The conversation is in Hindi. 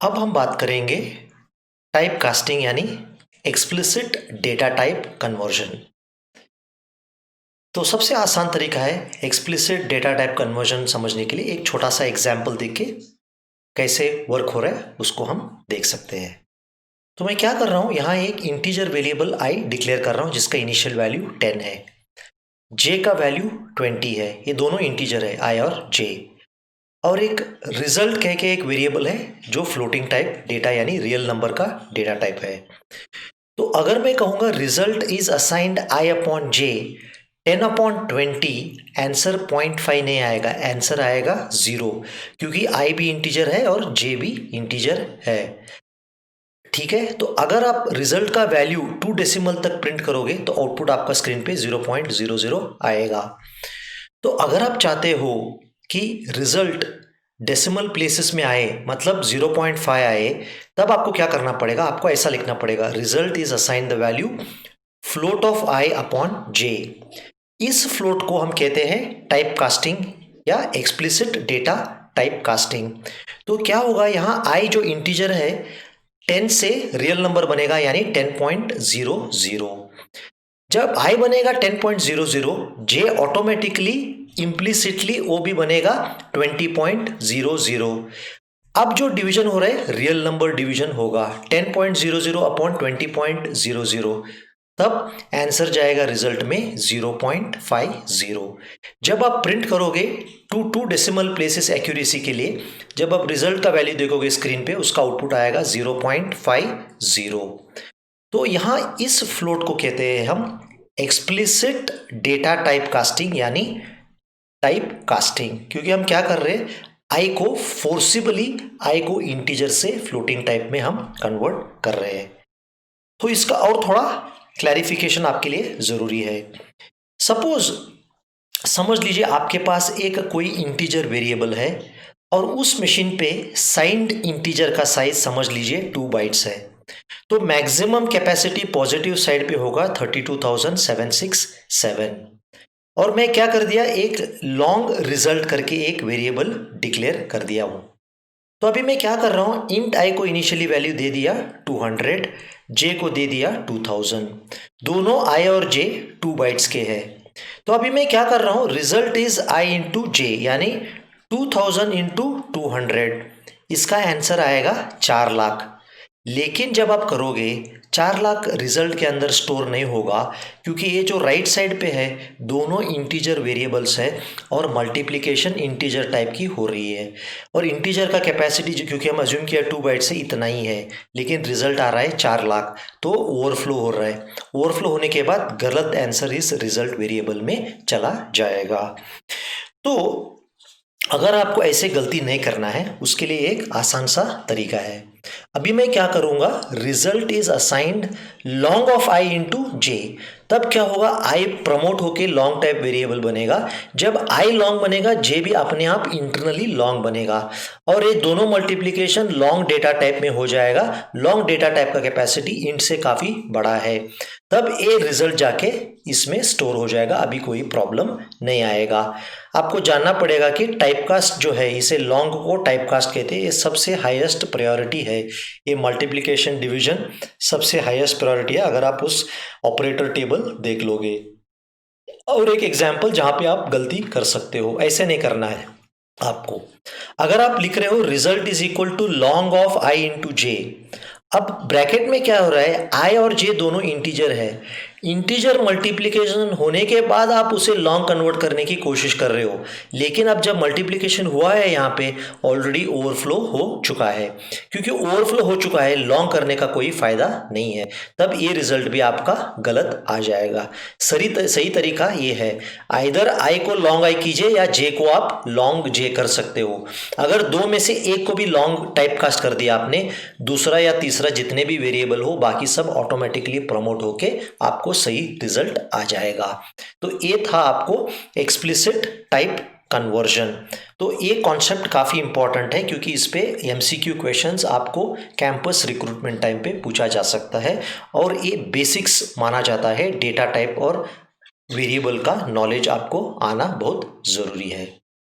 अब हम बात करेंगे टाइप कास्टिंग यानी एक्सप्लिसिट डेटा टाइप कन्वर्जन। तो सबसे आसान तरीका है एक्सप्लिसिट डेटा टाइप कन्वर्जन समझने के लिए एक छोटा सा एग्जाम्पल देख के कैसे वर्क हो रहा है उसको हम देख सकते हैं। तो मैं क्या कर रहा हूँ, यहाँ एक इंटीजर वेरिएबल आई डिक्लेयर कर रहा हूँ जिसका इनिशियल वैल्यू 10 है, जे का वैल्यू 20 है, ये दोनों इंटीजर है आई और जे। और एक रिजल्ट कह के एक वेरिएबल है जो फ्लोटिंग टाइप डेटा यानी रियल नंबर का डेटा टाइप है। तो अगर मैं कहूँगा result is assigned I upon J 10/20, answer 0.5 नहीं आएगा, आंसर आएगा 0, क्योंकि आई भी इंटीजर है और जे भी इंटीजर है। ठीक है, तो अगर आप रिजल्ट का वैल्यू 2 डेसिमल तक प्रिंट करोगे तो आउटपुट आपका स्क्रीन पे 0.00 आएगा। तो अगर आप चाहते हो कि रिजल्ट डेसिमल प्लेसेस में आए, मतलब 0.5 आए, तब आपको क्या करना पड़ेगा, आपको ऐसा लिखना पड़ेगा result is assign the value float of i upon j. इस फ्लोट को हम कहते हैं टाइप कास्टिंग या एक्सप्लिसिट डेटा टाइप कास्टिंग। तो क्या होगा, यहाँ आई जो इंटीजर है 10 से रियल नंबर बनेगा यानी 10.00। जब आई बनेगा 10.00, जे ऑटोमेटिकली इम्प्लिसिटली वो भी बनेगा 20.00। अब जो डिवीजन हो रहा है रियल नंबर डिवीजन होगा 10.00 अपॉन 20.00, तब आंसर जाएगा रिजल्ट में 0.50। जब आप प्रिंट करोगे टू डेसिमल प्लेसेस एक्यूरेसी के लिए, जब आप रिजल्ट का वैल्यू देखोगे स्क्रीन पे, उसका आउटपुट आएगा 0.50। तो यहाँ इस फ्लोट को कहते हैं हम एक्सप्लिसिट डेटा टाइप कास्टिंग यानी टाइप कास्टिंग, क्योंकि हम क्या कर रहे हैं, आई को फोर्सिबली आई को इंटीजर से फ्लोटिंग टाइप में हम कन्वर्ट कर रहे हैं। तो इसका और थोड़ा क्लैरिफिकेशन आपके लिए जरूरी है। सपोज समझ लीजिए आपके पास एक कोई इंटीजर वेरिएबल है और उस मशीन पे साइंड इंटीजर का साइज समझ लीजिए 2 बाइट्स है, तो मैक्सिमम कैपेसिटी पॉजिटिव साइड पे होगा 32,767। और मैं क्या कर दिया, एक लॉन्ग रिजल्ट करके एक वेरिएबल डिक्लेयर कर दिया हूं। तो अभी मैं क्या कर रहा हूं, इंट आई को इनिशियली वैल्यू दे दिया 200, जे को दे दिया 2000। दोनों आई और जे 2 बाइट्स के हैं। तो अभी मैं क्या कर रहा हूं, रिजल्ट इज आई इंटू जे यानी 2000 इंटू 200, इसका आंसर आएगा 4 लाख। लेकिन जब आप करोगे 4 लाख रिजल्ट के अंदर स्टोर नहीं होगा, क्योंकि ये जो राइट साइड पे है दोनों इंटीजर वेरिएबल्स है और मल्टीप्लिकेशन इंटीजर टाइप की हो रही है। और इंटीजर का कैपेसिटी जो, क्योंकि हम अज्यूम किया 2 बाइट से इतना ही है, लेकिन रिजल्ट आ रहा है 4 लाख, तो ओवरफ्लो हो रहा है। ओवरफ्लो होने के बाद गलत आंसर इस रिजल्ट वेरिएबल में चला जाएगा। तो अगर आपको ऐसे गलती नहीं करना है उसके लिए एक आसान सा तरीका है। अभी मैं क्या करूंगा, result is assigned long of i into j, तब क्या होगा, आई प्रमोट होके लॉन्ग टाइप वेरिएबल बनेगा। जब आई लॉन्ग बनेगा जे भी अपने आप इंटरनली लॉन्ग बनेगा और ये दोनों मल्टीप्लिकेशन लॉन्ग डेटा टाइप में हो जाएगा। लॉन्ग डेटा टाइप का कैपेसिटी इंट से काफी बड़ा है, तब ये रिजल्ट जाके इसमें स्टोर हो जाएगा, अभी कोई प्रॉब्लम नहीं आएगा। आपको जानना पड़ेगा कि टाइपकास्ट जो है, इसे लॉन्ग को टाइपकास्ट कहते हैं, ये सबसे हाईएस्ट प्रायोरिटी है। ये मल्टीप्लिकेशन डिवीजन सबसे हाईएस्ट प्रायोरिटी है अगर आप उस ऑपरेटर टेबल देख लोगे। और एक एग्जांपल जहां पे आप गलती कर सकते हो, ऐसे नहीं करना है आपको। अगर आप लिख रहे हो result is equal to long of i into j, अब ब्रैकेट में क्या हो रहा है, आई और जे दोनों इंटीजर है, इंटीजर मल्टीप्लिकेशन होने के बाद आप उसे लॉन्ग कन्वर्ट करने की कोशिश कर रहे हो, लेकिन अब जब मल्टीप्लिकेशन हुआ है यहाँ पे ऑलरेडी ओवरफ्लो हो चुका है। क्योंकि ओवरफ्लो हो चुका है, लॉन्ग करने का कोई फायदा नहीं है, तब ये रिजल्ट भी आपका गलत आ जाएगा। सही तरीका ये है, आइदर आई को लॉन्ग आई कीजिए या जे को आप लॉन्ग जे कर सकते हो। अगर दो में से एक को भी लॉन्ग टाइप कास्ट कर दिया आपने, दूसरा या तीसरा जितने भी वेरिएबल हो बाकी सब ऑटोमेटिकली प्रमोट होके आपको सही रिजल्ट आ जाएगा। तो ये था आपको एक्सप्लिसिट टाइप कन्वर्जन। तो ये कॉन्सेप्ट काफी इंपॉर्टेंट है क्योंकि इस पे एमसीक्यू क्वेश्चंस आपको कैंपस रिक्रूटमेंट टाइम पे पूछा जा सकता है और ये बेसिक्स माना जाता है। डेटा टाइप और वेरिएबल का नॉलेज आपको आना बहुत जरूरी है।